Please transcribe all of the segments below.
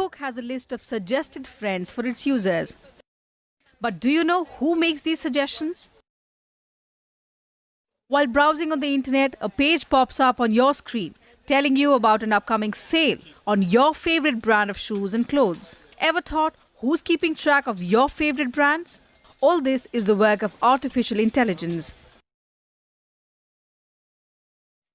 Facebook has a list of suggested friends for its users. But do you know who makes these suggestions? While browsing on the internet, a page pops up on your screen telling you about an upcoming sale on your favorite brand of shoes and clothes. Ever thought who's keeping track of your favorite brands? All this is the work of artificial intelligence.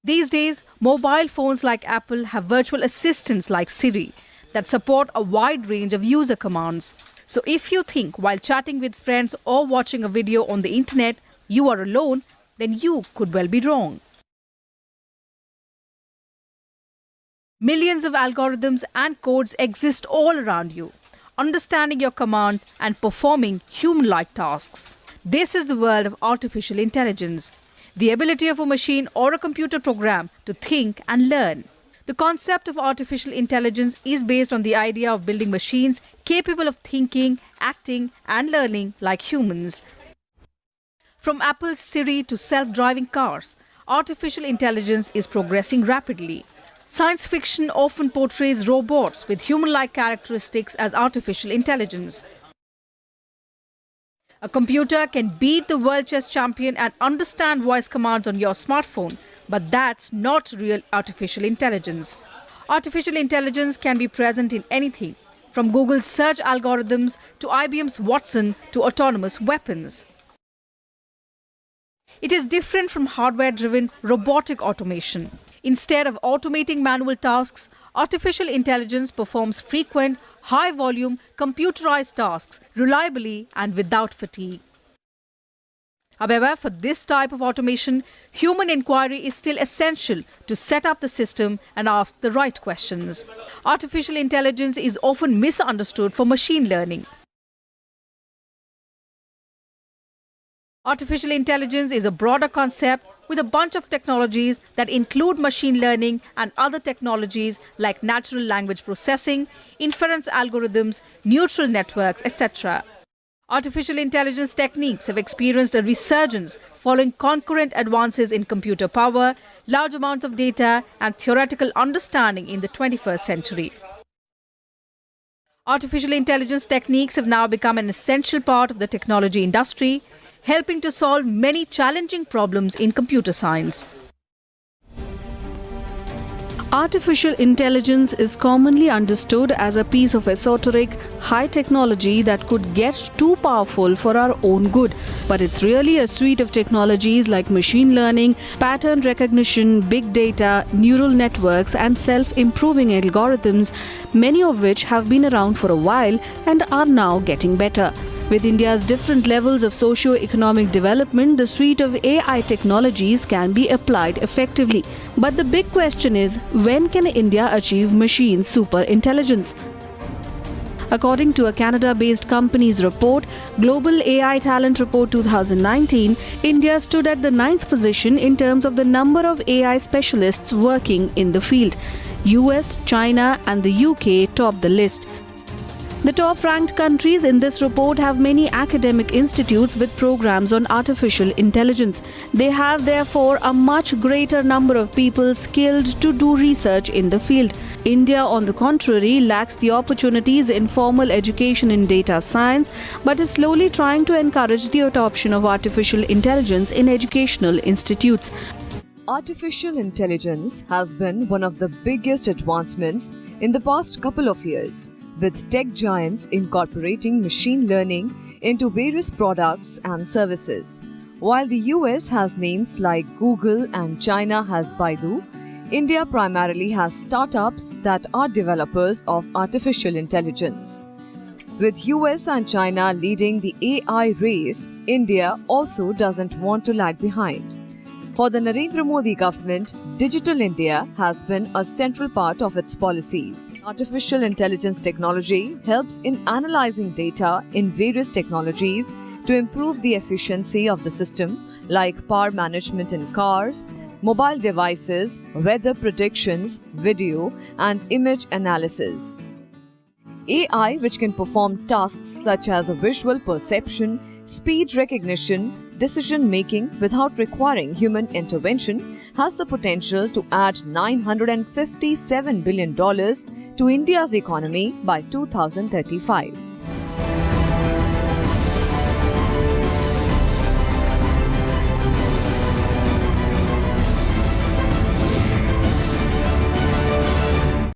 These days, mobile phones like Apple have virtual assistants like Siri that support a wide range of user commands. So if you think while chatting with friends or watching a video on the internet you are alone, then you could well be wrong. Millions of algorithms and codes exist all around you, understanding your commands and performing human-like tasks. This is the world of artificial intelligence, the ability of a machine or a computer program to think and learn. The concept of artificial intelligence is based on the idea of building machines capable of thinking, acting, and learning like humans. From Apple's Siri to self-driving cars, artificial intelligence is progressing rapidly. Science fiction often portrays robots with human-like characteristics as artificial intelligence. A computer can beat the world chess champion and understand voice commands on your smartphone, but that's not real artificial intelligence. Artificial intelligence can be present in anything, from Google's search algorithms to IBM's Watson to autonomous weapons. It is different from hardware-driven robotic automation. Instead of automating manual tasks, artificial intelligence performs frequent, high-volume, computerized tasks reliably and without fatigue. However, for this type of automation, human inquiry is still essential to set up the system and ask the right questions. Artificial intelligence is often misunderstood for machine learning. Artificial intelligence is a broader concept with a bunch of technologies that include machine learning and other technologies like natural language processing, inference algorithms, neural networks, etc. Artificial intelligence techniques have experienced a resurgence following concurrent advances in computer power, large amounts of data, and theoretical understanding in the 21st century. Artificial intelligence techniques have now become an essential part of the technology industry, helping to solve many challenging problems in computer science. Artificial intelligence is commonly understood as a piece of esoteric, high technology that could get too powerful for our own good. But it's really a suite of technologies like machine learning, pattern recognition, big data, neural networks, and self-improving algorithms, many of which have been around for a while and are now getting better. With India's different levels of socio-economic development, the suite of AI technologies can be applied effectively. But the big question is, when can India achieve machine super intelligence? According to a Canada-based company's report, Global AI Talent Report 2019, India stood at the 9th position in terms of the number of AI specialists working in the field. US, China, and the UK topped the list. The top-ranked countries in this report have many academic institutes with programs on artificial intelligence. They have, therefore, a much greater number of people skilled to do research in the field. India, on the contrary, lacks the opportunities in formal education in data science, but is slowly trying to encourage the adoption of artificial intelligence in educational institutes. Artificial intelligence has been one of the biggest advancements in the past couple of years, with tech giants incorporating machine learning into various products and services. While the US has names like Google and China has Baidu, India primarily has startups that are developers of artificial intelligence. With US and China leading the AI race, India also doesn't want to lag behind. For the Narendra Modi government, Digital India has been a central part of its policies. Artificial intelligence technology helps in analyzing data in various technologies to improve the efficiency of the system, like power management in cars, mobile devices, weather predictions, video, and image analysis. AI, which can perform tasks such as visual perception, speed recognition, decision-making without requiring human intervention, has the potential to add $957 billion to India's economy by 2035.